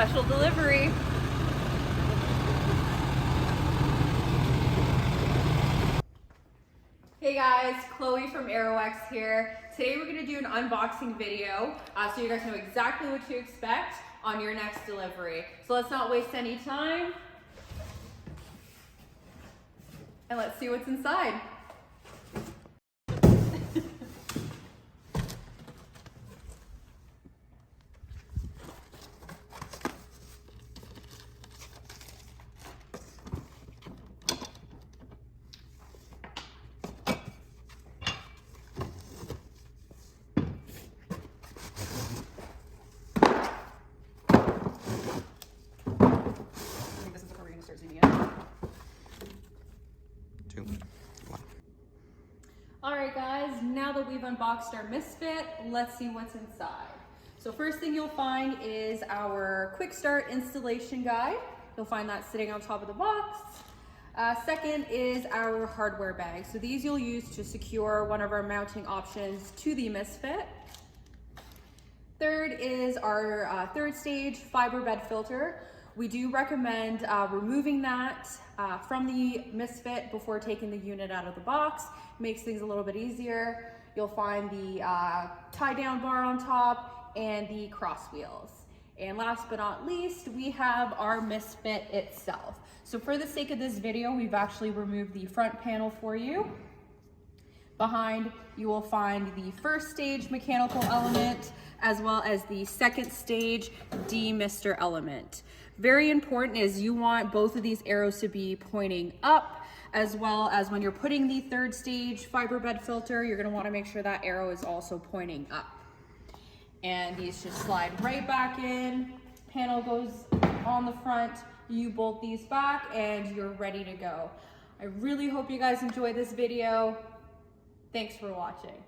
special delivery. Hey guys, Chloe from Aeroex here. Today we're gonna do an unboxing video so you guys know exactly what to expect on your next delivery. So let's not waste any time and let's see what's inside. Alright guys, now that we've unboxed our Mist-Fit, let's see what's inside. So first thing you'll find is our quick start installation guide. You'll find that sitting on top of the box. Second is our hardware bag. So these you'll use to secure one of our mounting options to the Mist-Fit. Third is our third stage fiber bed filter. We do recommend removing that from the Mist-Fit before taking the unit out of the box. Makes things a little bit easier. You'll find the tie down bar on top and the cross wheels. And last but not least, we have our Mist-Fit itself. So for the sake of this video, we've actually removed the front panel for you. Behind, you will find the first stage mechanical element, as well as the second stage demister element. Very important is you want both of these arrows to be pointing up, as well as when you're putting the third stage fiber bed filter, you're gonna wanna make sure that arrow is also pointing up. And these just slide right back in, panel goes on the front, you bolt these back and you're ready to go. I really hope you guys enjoyed this video. Thanks for watching.